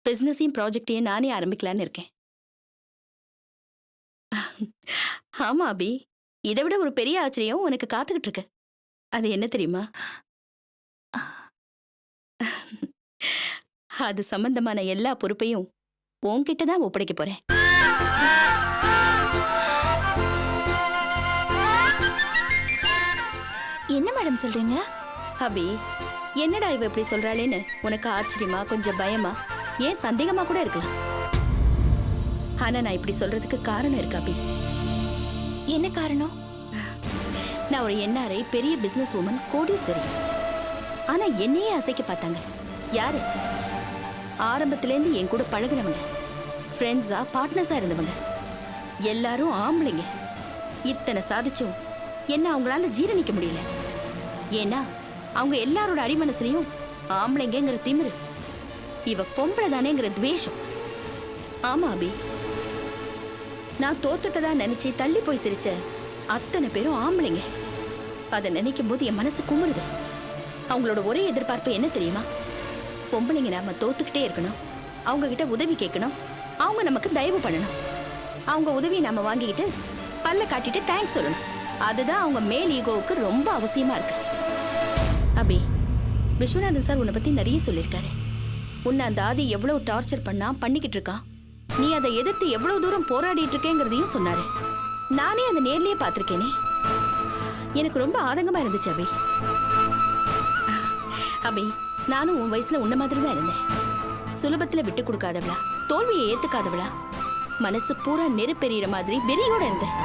பிசினஸையும் ப்ராஜெக்டையும் நானே ஆரம்பிக்கலான்னு இருக்கேன். ஆமா அபி, இதை விட ஒரு பெரிய ஆச்சரியம் உனக்கு காத்துக்கிட்டு இருக்கு. அது என்ன தெரியுமா? அது சம்பந்தமான எல்லா பொறுப்பையும் உன்கிட்ட தான் ஒப்படைக்க போறேன். என்ன மேடம் சொல்றீங்க? அபி, என்னடா இவ இப்படி சொல்றாளேன்னு உனக்கு ஆச்சரியமா, கொஞ்சம் பயமா, ஏன் சந்தேகமா கூட இருக்கலாம். ஆனா நான் இப்படி சொல்றதுக்கு காரணம் இருக்கு அபி. என்ன காரணம்? நான் ஒரு என்ஆர்ஐ, பெரிய பிசினஸ் உமன், கோடீஸ்வரி. ஆனா என்னையே அசைக்க பார்த்தாங்க. யாரு? ஆரம்பத்திலேருந்து என் கூட பழகினவங்க, ஃப்ரெண்ட்ஸா, பார்ட்னர்ஸா இருந்தவங்க எல்லாரும் ஆம்பளைங்க. இத்தனை சாதிச்சும் என்ன அவங்களால ஜீரணிக்க முடியல. ஏன்னா அவங்க எல்லாரோட அடிமனசுலயும் ஆம்பளைங்கிற திமிரு, இவ பொம்பளை தானேங்கிற துவேஷம். ஆமா அபி, நான் தோத்துட்டதா நினைச்சு தள்ளி போய் சிரிச்ச அத்தனை பேரும் ஆம்பளைங்க. அதை நினைக்கும் போது என் மனசு குமுறுது. அவங்களோட ஒரே எதிர்பார்ப்பு என்ன தெரியுமா? பொம்பளைங்க நாம தோத்துக்கிட்டே இருக்கணும், அவங்க கிட்ட உதவி கேட்கணும், அவங்க நமக்கு தயவு பண்ணணும், அவங்க உதவியை நாம வாங்கிக்கிட்டு பல்ல காட்டிட்டு தேங்க்ஸ் சொல்லணும். அதுதான் அவங்க மேல் ஈகோவுக்கு ரொம்ப அவசியமா இருக்கு. அபி, விஸ்வநாதன் சார் உன்னை பத்தி நிறைய சொல்லியிருக்காரு. உன்னை அந்த ஆதி எவ்வளவு டார்ச்சர் பண்ணிக்கிட்டு இருக்கான், நீ அதை எதிர்த்து எவ்வளவு தூரம் போராடிட்டு இருக்கேங்கிறதையும் சொன்னாரு. நானே அதை நேர்லயே பார்த்திருக்கேனே. எனக்கு ரொம்ப ஆதங்கமா இருந்துச்சு அபி. அபி, நானும் உன் வயசுல உன்ன மாதிரி தான் இருந்தேன். சுலபத்துல விட்டு கொடுக்காதவளா, தோல்வியை ஏத்துக்காதவளா, மனசு பூரா நெருப்பெறிகிற மாதிரி வெறியோட இருந்தேன்.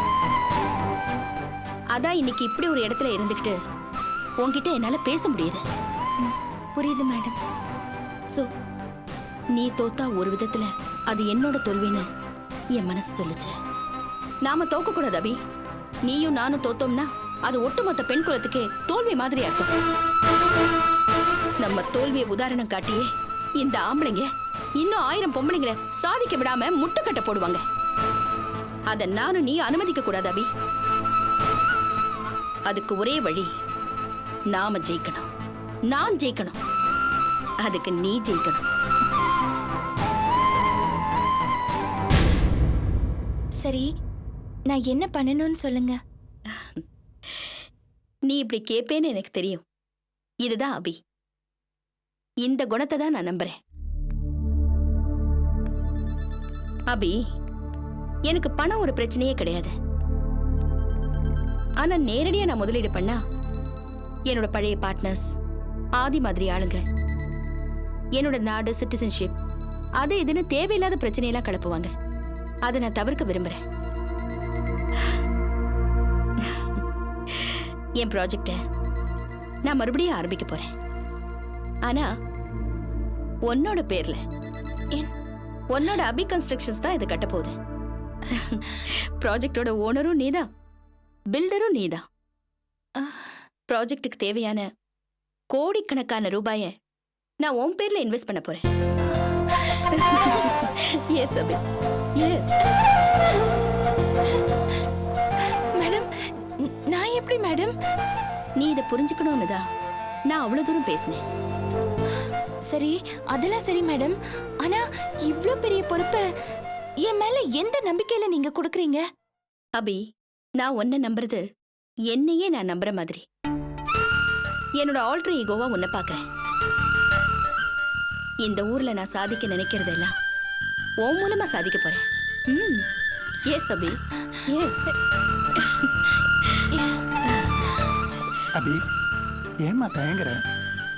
அதான் இன்னைக்கு இப்படி ஒரு இடத்துல இருந்துகிட்டு உன்கிட்ட என்னால பேச முடியுது. புரியுது மேடம். சோ நீ தோத்தா ஒரு விதத்துல அது என்னோட தோல்வின்னு என் மனசு சொல்லுச்சு. நாம தோக்க கூடாது அபி. நீயும் நானும் தோத்தோம்னா அது ஒட்டுமொத்த பெண் குலத்துக்கே தோல்வி மாதிரி அர்த்தம். நம்ம தோல்வியை உதாரணம் காட்டியே இந்த ஆம்பளைங்க இன்னும் 1000 பொம்பளைங்களை சாதிக்க விடாம முட்டுக்கட்ட போடுவாங்க. அத நானும் நீ அனுமதிக்க கூடாது அபி. அதுக்கு ஒரே வழி, நாம ஜெயிக்கணும், நான் ஜெயிக்கணும், அதுக்கு நீ ஜெயிக்கணும். சரி, நான் என்ன பண்ணணும்னு சொல்லுங்க. நீ இப்படி கேப்பேன்னு எனக்கு தெரியும். இதுதான் அபி. இந்த குணத்தை தான் நான் நம்புறேன். அபி, எனக்கு பணம் ஒரு பிரச்சனையே கிடையாது. ஆனா நேரடியா நான் முதலீடு பண்ணா என்னோட பழைய பார்ட்னர்ஸ், ஆதி மாதிரி ஆளுங்க, என்னோட நாடு, சிட்டிசன்ஷிப், அது இதுன்னு தேவையில்லாத பிரச்சனையெல்லாம் கிளப்புவாங்க. அதை நான் தவிர்க்க விரும்புறேன். என் ப்ராஜெக்ட நான் மறுபடியும் ஆரம்பிக்க போறேன். ஆனா உன்னோட பேர்ல, உன்னோட அபி கன்ஸ்ட்ரக்ஷன்ஸ் தான் இது கட்ட போகுது. ப்ராஜெக்டோட ஓனரும் நீதான், பில்டரும் நீதான். ப்ராஜெக்டுக்கு தேவையான கோடிக்கணக்கான ரூபாய நான் உன் பேர்ல இன்வெஸ்ட் பண்ண போறேன். எஸ் அபி, எஸ். மேடம், நான் எப்படி மேடம்? நீ இதை புரிஞ்சுக்கணும்னு தான் நான் அவ்வளவு தூரம் பேசினேன். சரி, அதெல்லாம் சரி மேடம். ஆனா இவ்ளோ பெரிய பொறுப்பை என் மேல எந்த நம்பிக்கையில நீங்க கொடுக்கறீங்க? அபி, நான் உன்னை நம்புறது என்னையே நான் நம்புற மாதிரி. என்னோட ஆல்டர் ஈகோவா உன்னை பாக்குறேன். இந்த ஊர்ல நான் சாதிக்க நினைக்கிறதெல்லாம் உன் மூலமா சாதிக்க போறேன். எஸ் அபி, எஸ். அபி, ஏமா தயங்குற?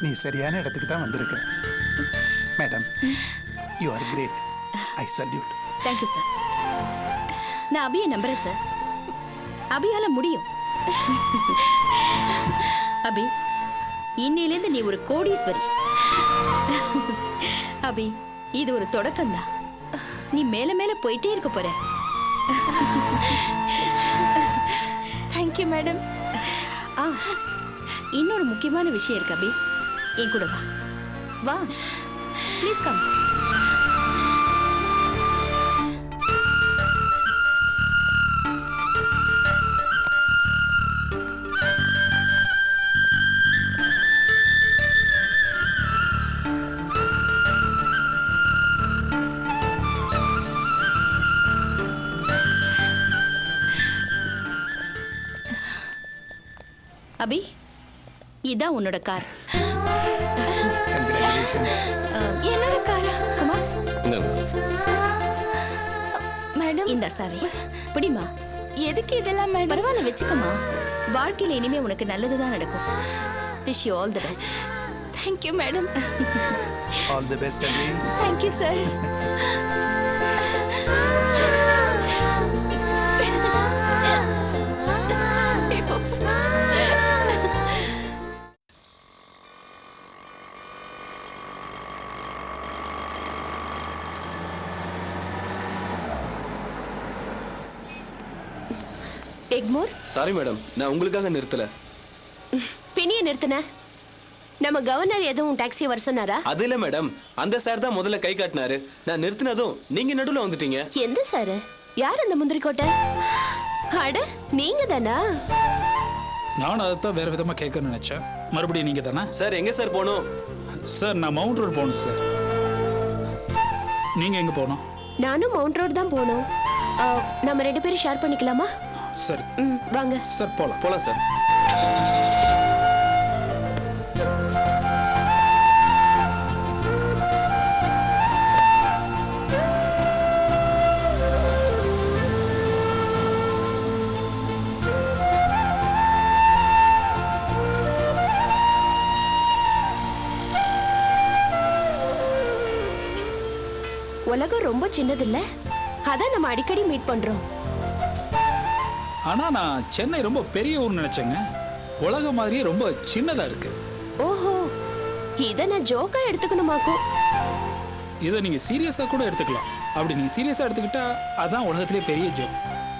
நீ சரியான இடத்துக்கு தான் வந்திருக்க. Madam, you are great. I salute. Thank you sir. நான் அபியை நம்புறேன் சார். அபியால முடியும். அபி, இன்னையிலேருந்து நீ ஒரு கோடீஸ்வரி. அபி, இது ஒரு தொடக்கம் தான். நீ மேல மேல போயிட்டே இருக்க போற. Thank you madam. இன்னொரு முக்கியமான விஷயம் இருக்கு அபி. என் கூட வா. வா, ப்ளீஸ் கம். அபி, இதான் உன்னோட கார். கங்க்ராச்சுலேஷன்ஸ். என்னோட காரா? குமார், மேடம், இந்த சாவி பிடிமா. எதுக்கு இதெல்லாம் மேடம்? பரவாயில்ல, வச்சுக்கோமா. வாழ்க்கையில இனிமே உனக்கு நல்லதுதான் நடக்கும். Wish you all the best. Thank you madam. All the best Abhi. Thank you sir. Egmore, sorry madam, நான் உங்களுக்காக நிறுத்தல. பிணிய நிறுத்தின. நம்ம கவர்னர் எதுவும் டாக்ஸி வர சொன்னாரா? அது இல்ல மேடம், அந்த சார் தான் முதல்ல கை காட்டினாரு. நான் நிறுத்தினதும் நீங்க நடுவுல வந்துட்டீங்க. எந்த சார்? யார் அந்த முந்திரிக்கோட்டை? அட, நீங்க தானா? நான் அதைத்தான் வேற விதமா கேட்கணும்னு நினைச்சேன். மறுபடியும் நீங்க தானே? சார் எங்க சார் போகணும்? சார் நான் மவுண்ட் ரோடு போகணும் சார். நீங்க எங்க போகணும்? நானும் மவுண்ட் ரோடு தான் போகணும். நம்ம 2 பேரும் ஷேர் பண்ணிக்கலாமா? சரி வாங்க சார், போலாம். போலாம் சார். உலகம் ரொம்ப சின்னதில்ல, அதான் நம்ம அடிக்கடி மீட் பண்றோம். ஆனா நான் சென்னை ரொம்ப பெரிய ஊர் நினைச்சேங்க. உலகம் மாதிரியே ரொம்ப சின்னதா இருக்கு. ஓஹோ, இத நான் ஜோக்கா எடுத்துக்கணுமாக்கும். இதை நீங்க சீரியஸா கூட எடுத்துக்கலாம். அப்படி நீங்க சீரியஸா எடுத்துக்கிட்டா அதான் உலகத்திலே பெரிய ஜோக்.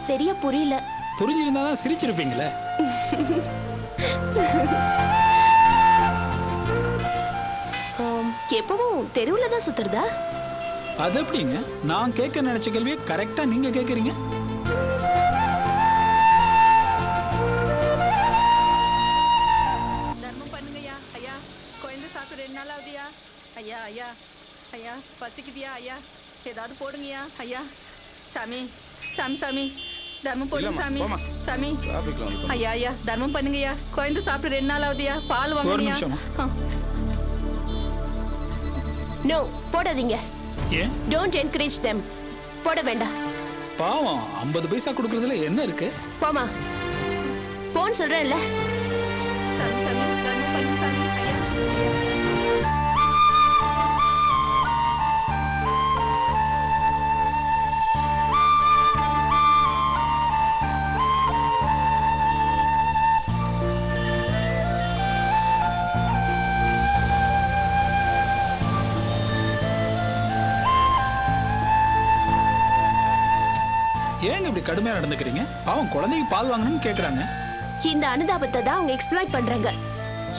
சரியா புரியல. புரிஞ்சிருந்தா தான் சிரிச்சிருப்பீங்களே. எப்பவும் தெருவுல தான் சுத்துறதா? அது எப்படிங்க? நான் கேட்க நினைச்ச கேள்வியை கரெக்டா நீங்க கேட்கறீங்க. தர்மம் பண்ணுங்கய்யா. ஐயா, குழந்தை சாப்பிட்டு 2 நாள் ஆகுதுயா. ஐயா ஐயா ஐயா, பசிக்குதியா ஐயா? ஏதாவது போடுங்கய்யா. ஐயா, சாமி சாமி சாமி, தர்மம் போடுங்க சாமி. சாமி, ஐயா ஐயா, தர்மம் பண்ணுங்கய்யா. குழந்தை சாப்பிட்டு 2 நாள் ஆகுதுயா. பால் ஒரு வாங்குங்கய்யா. நிமிஷமா. நோ, போடாதீங்க. ஏன்? Don't encourage them. போட வேண்டாம். பாவம், 50 பைசா கொடுக்கறதுல என்ன இருக்கு? போமா, போன்னு சொல்றேன்ல. சாமி சாமி, தர்மம் பண்ணுங்க சாமி. ஐயா ஏங்க இப்படி கடுமையா நடந்துக்கிறீங்க? பாவம், குழந்தைக்கு பால் வாங்கணும்னு கேக்குறாங்க. இந்த அனுதாபத்தை தான் அவங்க எக்ஸ்ப்ளாய்ட் பண்றாங்க.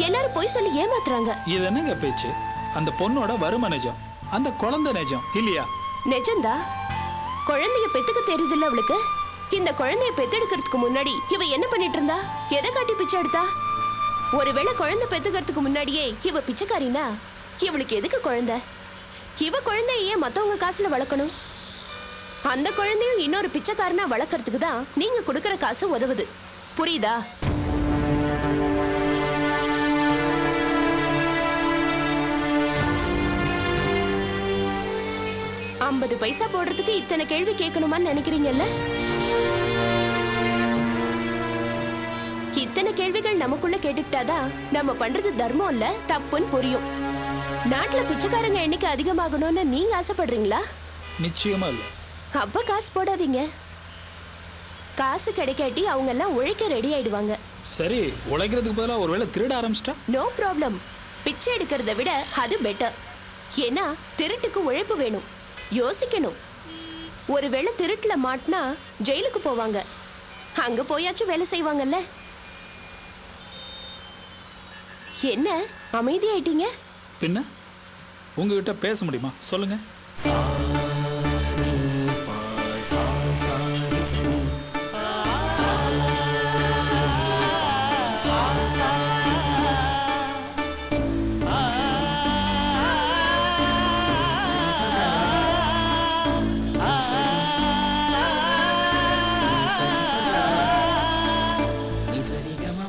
எல்லாரும் போய் சொல்லி ஏமாத்துறாங்க. இது என்னங்க பேச்சு? அந்த பொண்ணோட வறுமை நிஜம், அந்த குழந்தை நிஜம் இல்லையா? நிஜந்தா. குழந்தைய பெத்துக்க தெரியுதுல்ல அவளுக்கு. இந்த குழந்தைய பெத்தெடுக்கிறதுக்கு முன்னாடி இவ என்ன பண்ணிட்டு இருந்தா? எதை காட்டி பிச்சை எடுத்தா? ஒருவேளை குழந்தை பெத்துக்கிறதுக்கு முன்னாடியே இவ பிச்சைக்காரினா, இவளுக்கு எதுக்கு குழந்தை? இவ குழந்தைய ஏன் மத்தவங்க காசுல வளர்க்கணும்? அந்த குழந்தையும் இன்னொரு பிச்சைக்காரனா வளர்க்கறதுக்கு தான் நீங்க கொடுக்கற காசு உதவுது. புரியுதா? $50 பைசா போடுறதுக்கு இத்தனை கேள்வி கேட்கணுமான்னு நினைக்கிறீங்கல்ல? இத்தனை கேள்விகள் நமக்குள்ள கேட்டுக்கிட்டாதான் நம்ம பண்றது தர்மம் இல்ல தப்புன்னு புரியும். நாட்டுல பிச்சைக்காரங்க எண்ணிக்கை அதிகமாகணும்னு நீங்க ஆசைப்படுறீங்களா? நிச்சயமா இல்ல. அப்ப காசு போடாதீங்க. காசு கிடைக்காட்டி அவங்க எல்லாம் உழைக்க ரெடி ஆயிடுவாங்க. சரி, உழைக்கிறதுக்கு பதிலா ஒருவேளை திருட ஆரம்பிச்சிட்டா? No problem. பிச்சை எடுக்கிறத விட அது பெட்டர். ஏன்னா திருட்டுக்கு உழைப்பு வேணும், யோசிக்கணும். ஒருவேளை திருட்டுல மாட்டினா ஜெயிலுக்கு போவாங்க. அங்க போயாச்சும் வேலை செய்வாங்கல்ல. என்ன அமைதியாயிட்டீங்க? பின்ன உங்ககிட்ட பேச முடியுமா? சொல்லுங்க.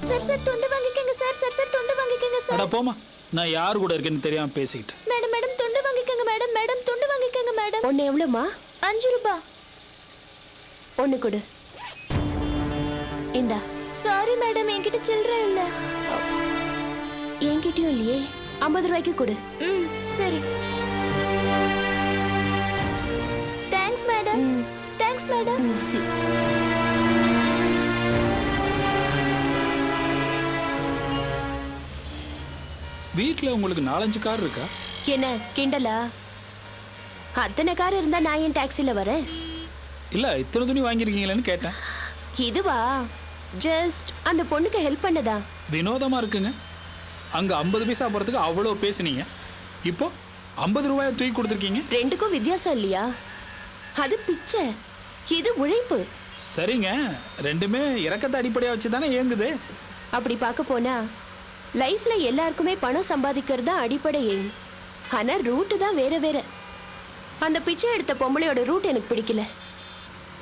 சார் சார், தொண்டை வாங்கி வாங்கிக்கங்க சார். சார் சார் துண்டு வாங்கிக்கங்க சார். அட போமா, நான் யார் கூட இருக்கேன்னு தெரியாம பேசிக்கிட்டு. மேடம் மேடம் துண்டு வாங்கிக்கங்க மேடம். மேடம் துண்டு வாங்கிக்கங்க மேடம். ஒன்னு எவ்வளவுமா? 5 ரூபாய். ஒன்னு கொடு. இந்தா. சாரி மேடம், என்கிட்ட சில்லறை இல்ல. என்கிட்டயும் இல்லையே. 50 ரூபாய்க்கு கொடு. ம் சரி. Thanks madam. Thanks madam. வீட்ல உங்களுக்கு 4-5 கார் இருக்கா? என்ன கிண்டலா? அத்தனை கார் இருந்தா நான் ஏன் டாக்ஸில வரேன்? இல்ல, இத்தனை துணி வாங்கியிருக்கீங்களேன்னு கேட்டேன். இதுவா? ஜஸ்ட் அந்த பொண்ணுக்கு ஹெல்ப் பண்ணதா. வினோதமா இருக்குங்க. அங்க 50 பைசா போறதுக்கு அவ்வளோ பேசுனீங்க, இப்போ 50 ரூபாயை தூக்கி கொடுத்துருக்கீங்க. ரெண்டுக்கும் வித்தியாசம் இல்லையா? அது பிச்சை, இது உழைப்பு. சரிங்க, ரெண்டுமே இறக்கத்தை அடிப்படையா வச்சு தானே இயங்குது. அப்படி பார்க்க போனா லைஃப்ல எல்லாருக்குமே பணம் சம்பாதிக்கிறது தான் அடிப்படை எய்ம். ஆனா ரூட்டு தான் வேற வேற. அந்த பிச்சை எடுத்த பொம்பளையோட ரூட் எனக்கு பிடிக்கல,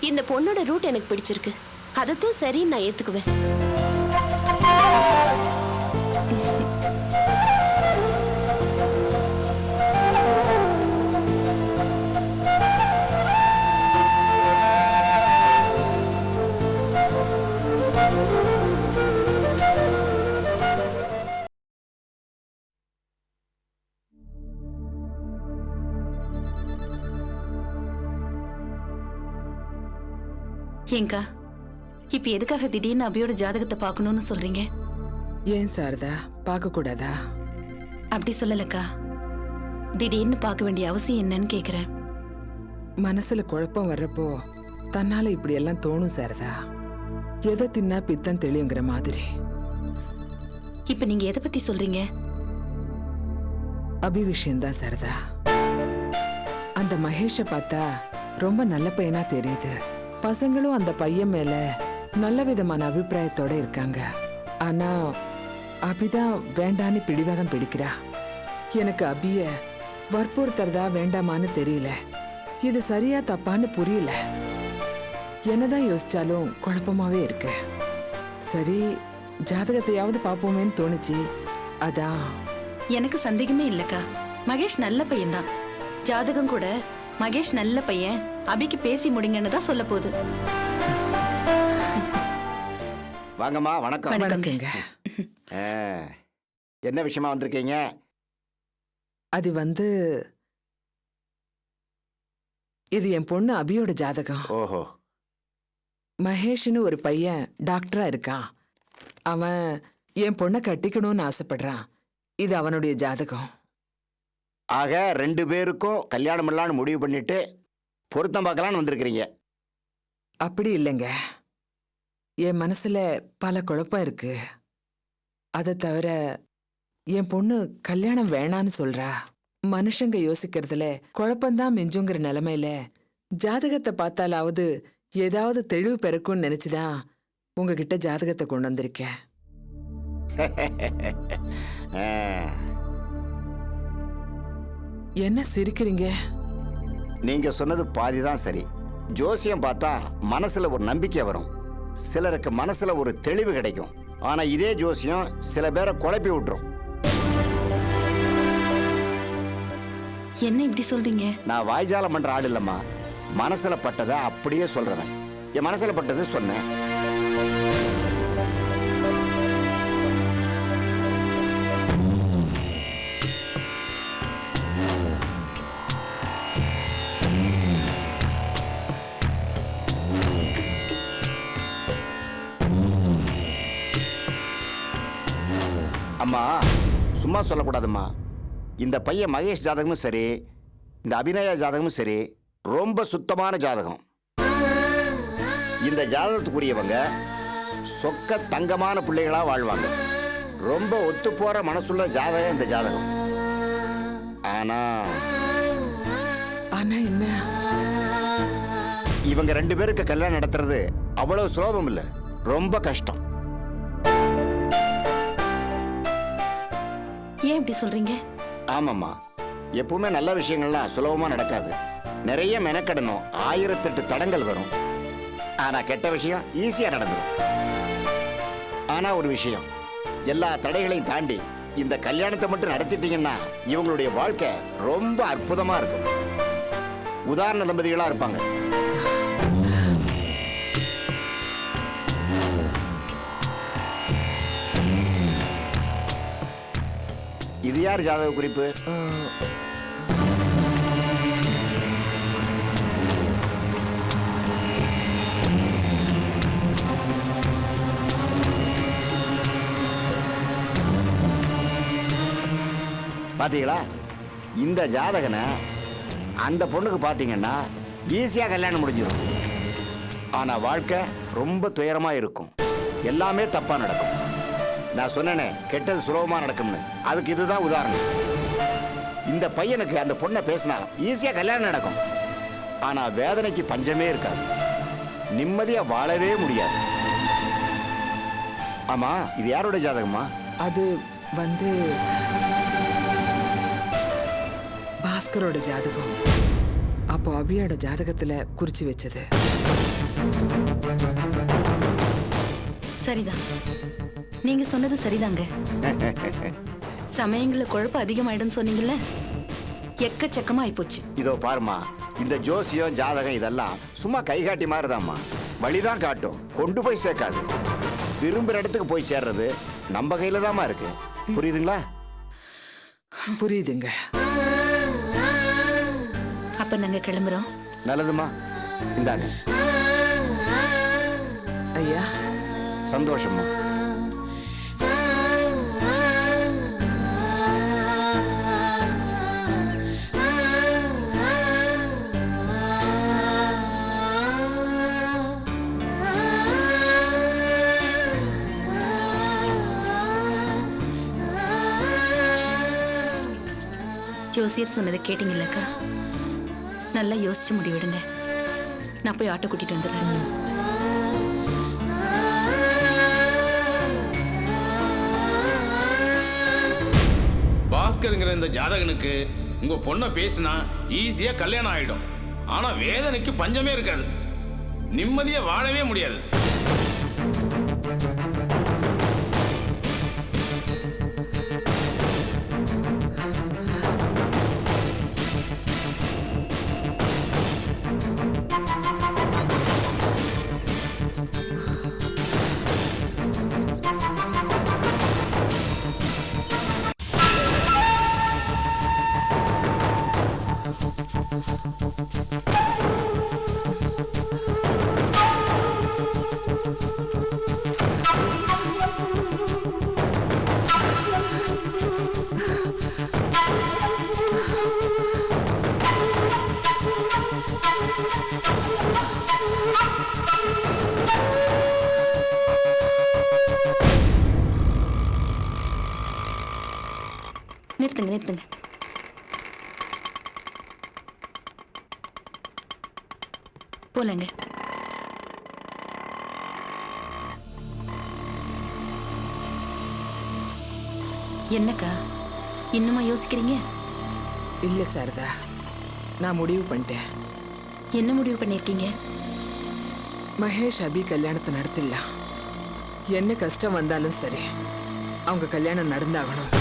இந்த பொண்ணோட ரூட் எனக்கு பிடிச்சிருக்கு. அதைத்தான் சரின்னு நான் ஏத்துக்குவேன். ஏங்கா, இப்ப எதுக்காக திடீர்னு அபியோட ஜாதகத்தை பார்க்கணும்னு சொல்றீங்க? ஏன் சாரதா, பார்க்க கூடாதா? அப்படி சொல்லலக்கா, திடீர்னு பார்க்க வேண்டிய அவசியம் என்னன்னு கேக்குறேன். மனசுல குழப்பம் வர்றப்போ தன்னால இப்படி எல்லாம் தோணும் சாரதா. எதை தின்னா பித்தம் தெளியுங்கிற மாதிரி. இப்ப நீங்க எதை பத்தி சொல்றீங்க? அபி விஷயம்தான் சாரதா. அந்த மகேஷ பார்த்தா ரொம்ப நல்ல பையனா தெரியுது. பசங்களும் அந்த பையன் மேல நல்ல விதமான அபிப்பிராயத்தோட இருக்காங்க. ஆனா அபிதான் வேண்டான்னு பிடிவாதம் பிடிக்கிறா. எனக்கு அபிய வற்புறுத்துறதா வேண்டாமான்னு தெரியல. இது சரியா தப்பான்னு புரியல. என்னதான் யோசிச்சாலும் குழப்பமாவே இருக்கு. சரி, ஜாதகத்தையாவது பாப்போமேன்னு தோணுச்சு, அதான். எனக்கு சந்தேகமே இல்லக்கா, மகேஷ் நல்ல பையன்தான். ஜாதகம் கூட மகேஷ் நல்ல பையன், அபிக்கு பேசி முடிங்கன்னு தான் சொல்ல போகுது. வாங்கம்மா. வணக்கம். வணக்கங்க. என்ன விஷயமா வந்திருக்கீங்க? அது இது என் பொண்ணு அபியோட ஜாதகம். ஓஹோ. மகேஷ்னு ஒரு பையன் டாக்டரா இருக்கான். அவன் என் பொண்ணை கட்டிக்கணும்னு ஆசைப்படுறான். இது அவனுடைய ஜாதகம். ஆக 2 பேருக்கும் கல்யாணம் பண்ணலான்னு முடிவு பண்ணிட்டு பொருத்தம் பார்க்கலான்னு வந்திருக்கிறீங்க. அப்படி இல்லைங்க, என் மனசுல பல குழப்பம் இருக்கு. அதை தவிர என் பொண்ணு கல்யாணம் வேணான்னு சொல்றா. மனுஷங்க யோசிக்கிறதுல குழப்பம்தான் மிஞ்சுங்கிற நிலைமையில ஜாதகத்தை பார்த்தாலாவது ஏதாவது தெளிவு பெறக்கும்னு நினைச்சுதான் உங்ககிட்ட ஜாதகத்தை கொண்டு வந்திருக்கேன். என்ன சிரிக்கிறீங்க? நீங்க சொன்னது பாதிதான் சரி. ஜோசியம் பார்த்தா மனசுல ஒரு நம்பிக்கை வரும், சிலருக்கு மனசுல ஒரு தெளிவு கிடைக்கும். ஆனா இதே ஜோசியம் சில பேரை குழப்பி விட்டுரும். என்ன இப்படி சொல்றீங்க? நான் வாய்ஜாலம் பண்ற ஆள் இல்லம்மா. மனசுல பட்டதை அப்படியே சொல்றேன். என் மனசுல பட்டது சொன்னேன். அம்மா, சும்மா சொல்லக்கூடாதும்மா. இந்த பையன் மகேஷ் ஜாதகமும் சரி, இந்த அபிநயா ஜாதகமும் சரி, ரொம்ப சுத்தமான ஜாதகம். இந்த ஜாதகத்துக்குரியவங்க சொக்க தங்கமான பிள்ளைகளா வாழ்வாங்க. ரொம்ப ஒத்து போற மனசுள்ள ஜாதகம் இந்த ஜாதகம். ஆனா என்ன, இவங்க 2 பேருக்கு கல்யாணம் நடத்துறது அவ்வளவு சுலபம் இல்லை, ரொம்ப கஷ்டம். ஏன் இப்படி சொல்றீங்க? ஆமாம்மா, எப்பவுமே நல்ல விஷயங்கள்லாம் சுலபமா நடக்காது. நிறைய மெனக்கடணும், 1008 தடங்கள் வரும். ஆனா கெட்ட விஷயம் ஈஸியா நடந்துடும். ஆனா ஒரு விஷயம், எல்லா தடைகளையும் தாண்டி இந்த கல்யாணத்தை மட்டும் நடத்திட்டீங்கன்னா இவங்களுடைய வாழ்க்கை ரொம்ப அற்புதமா இருக்கும். உதாரண தம்பதிகளா இருப்பாங்க. இது யார் ஜாதக குறிப்பு? பாத்தீங்களா? இந்த ஜாதகனை அந்த பொண்ணுக்கு பாத்தீங்கன்னா ஈஸியா கல்யாணம் முடிஞ்சிடும். ஆனா வாழ்க்கை ரொம்ப துயரமா இருக்கும். எல்லாமே தப்பா நடக்கும். நான் சொன்னேனே கெட்டது சுலபமா நடக்கும்னு, அதுக்கு இதுதான் உதாரணம். இந்த பையனுக்கு அந்த பொண்ணை பேசினா ஈஸியா கல்யாணம் நடக்கும். ஆனா வேதனைக்கு பஞ்சமே இருக்காது. நிம்மதியா வாழவே முடியாது. ஆமா, இது யாரோட ஜாதகமா? அது வந்து பாஸ்கரோட ஜாதகம். அப்போ அபியோட ஜாதகத்துல குறிச்சு வச்சது. சரிதான், நீங்க சொன்னது சரிதாங்க. சமயங்கள குழப்பம் அதிகமாயிடுன்னு சொன்னீங்கல்ல, எக்கச்சக்கமா ஆயிப்போச்சு. இதோ பாருமா, இந்த ஜோசியம் ஜாதகம் இதெல்லாம் சும்மா கைகாட்டி மாதிரிதாம்மா. வழிதான் காட்டும், கொண்டு போய் சேர்க்காது. விரும்புற இடத்துக்கு போய் சேர்றது நம்ம கையில தாமா இருக்கு. புரியுதுங்களா? புரியுதுங்க. அப்ப நாங்க கிளம்புறோம். நல்லதுமா, இந்தாங்க. ஐயா, சந்தோஷமா. ஜோசியர் சொன்னதை கேட்டீங்கல்லக்கா? நல்லா யோசிச்சு முடிவெடுங்க. நான் போய் ஆட்டோ கூட்டிட்டு வந்துடுறேன். பாஸ்கருங்கிற இந்த ஜாதகனுக்கு உங்க பொண்ணை பேசினா ஈஸியா கல்யாணம் ஆயிடும். ஆனா வேதனைக்கு பஞ்சமே இருக்காது. நிம்மதியா வாழவே முடியாது. நிறுத்துங்க. போலங்க. என்னக்கா இன்னுமா யோசிக்கிறீங்க? இல்ல சாரதா, நான் முடிவு பண்ணிட்டேன். என்ன முடிவு பண்ணிருக்கீங்க? மகேஷ் அபி கல்யாணத்தை நடத்திடலாம். என்ன கஷ்டம் வந்தாலும் சரி, அவங்க கல்யாணம் நடந்தாகணும்.